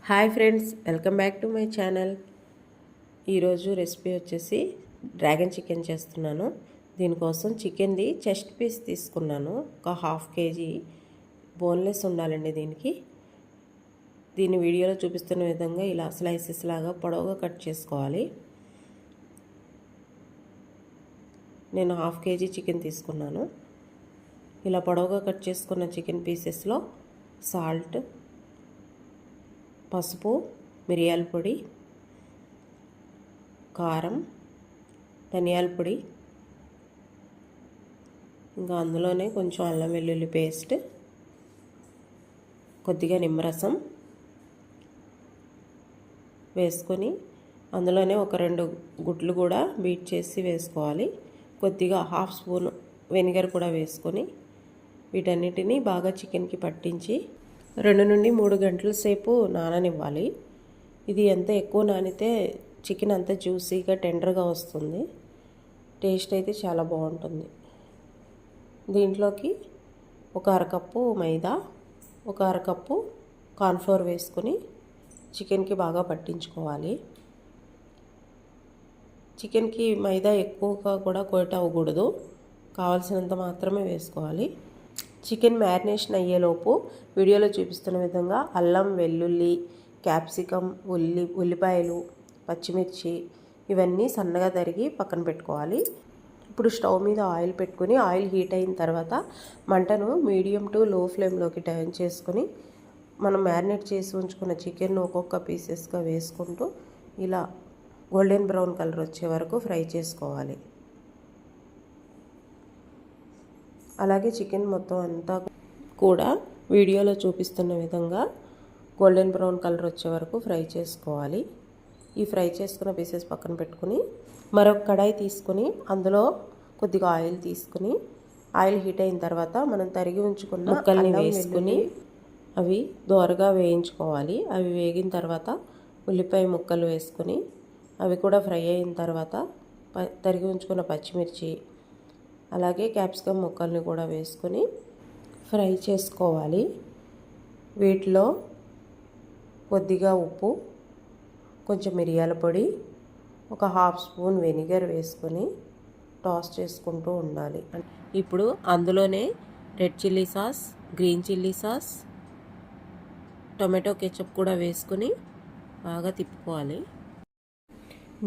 Hi friends, welcome back to my channel. ఈరోజు recipe వచ్చేసి dragon chicken చేస్తున్నాను. దీనికోసం చికెన్ది చెస్ట్ పీస్ తీసుకున్నాను. ఒక హాఫ్ కేజీ బోన్లెస్ ఉండాలండి దీనికి. దీన్ని వీడియోలో చూపిస్తున్న విధంగా ఇలా స్లైసెస్ లాగా పొడవుగా కట్ చేసుకోవాలి. నేను హాఫ్ కేజీ చికెన్ తీసుకున్నాను. ఇలా పొడవుగా కట్ చేసుకున్న చికెన్ పీసెస్లో సాల్ట్, పసుపు, మిరియాల పొడి, కారం, ధనియాల పొడి, ఇంకా అందులోనే కొంచెం అల్లం వెల్లుల్లి పేస్ట్, కొద్దిగా నిమ్మరసం వేసుకొని అందులోనే ఒక 2 గుడ్లు కూడా బీట్ చేసి వేసుకోవాలి. కొద్దిగా హాఫ్ స్పూన్ వెనిగర్ కూడా వేసుకొని వీటన్నిటిని బాగా చికెన్కి పట్టించి 2 నుండి 3 గంటల సేపు నాననివ్వాలి. ఇది ఎంత ఎక్కువ నానితే చికెన్ అంత జ్యూసీగా టెండర్గా వస్తుంది. టేస్ట్ అయితే చాలా బాగుంటుంది. దీంట్లోకి ఒక అరకప్పు మైదా, ఒక అరకప్పు కార్న్ఫ్లోర్ వేసుకొని చికెన్కి బాగా పట్టించుకోవాలి. చికెన్కి మైదా ఎక్కువగా కూడా కోట్ అవ్వకూడదు, కావాల్సినంత మాత్రమే వేసుకోవాలి. చికెన్ మ్యారినేషన్ అయ్యేలోపు వీడియోలో చూపిస్తున్న విధంగా అల్లం, వెల్లుల్లి, క్యాప్సికమ్, ఉల్లిపాయలు, పచ్చిమిర్చి ఇవన్నీ సన్నగా తరిగి పక్కన పెట్టుకోవాలి. ఇప్పుడు స్టవ్ మీద ఆయిల్ పెట్టుకొని ఆయిల్ హీట్ అయిన తర్వాత మంటను మీడియం టు లో ఫ్లేమ్లోకి టర్న్ చేసుకొని మనం మ్యారినేట్ చేసి ఉంచుకున్న చికెన్ ఒక్కొక్క పీసెస్గా వేసుకుంటూ ఇలా గోల్డెన్ బ్రౌన్ కలర్ వచ్చే వరకు ఫ్రై చేసుకోవాలి. అలాగే చికెన్ మొత్తం అంతా కూడా వీడియోలో చూపిస్తున్న విధంగా గోల్డెన్ బ్రౌన్ కలర్ వచ్చే వరకు ఫ్రై చేసుకోవాలి. ఈ ఫ్రై చేసుకున్న పీసెస్ పక్కన పెట్టుకుని మరొక కడాయి తీసుకొని అందులో కొద్దిగా ఆయిల్ తీసుకుని ఆయిల్ హీట్ అయిన తర్వాత మనం తరిగి ఉంచుకున్న ముక్కల్ని వేసుకుని అవి దోరగా వేయించుకోవాలి. అవి వేగిన తర్వాత ఉల్లిపాయ ముక్కలు వేసుకొని అవి కూడా ఫ్రై అయిన తర్వాత తరిగి ఉంచుకున్న పచ్చిమిర్చి అలాగే క్యాప్సికమ్ ముక్కల్ని కూడా వేసుకొని ఫ్రై చేసుకోవాలి. వీటిలో కొద్దిగా ఉప్పు, కొంచెం మిరియాల పొడి, ఒక హాఫ్ స్పూన్ వెనిగర్ వేసుకొని టాస్ చేసుకుంటూ ఉండాలి. ఇప్పుడు అందులోనే red chilli sauce, green chilli sauce, tomato ketchup కూడా వేసుకొని బాగా తిప్పుకోవాలి.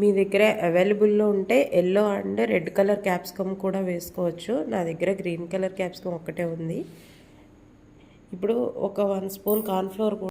మీ దగ్గర అవైలబుల్లో ఉంటే yellow and red colour capsicum కూడా వేసుకోవచ్చు. నా దగ్గర గ్రీన్ కలర్ క్యాప్సికమ్ ఒక్కటే ఉంది. ఇప్పుడు ఒక 1 స్పూన్ కార్న్ఫ్లోర్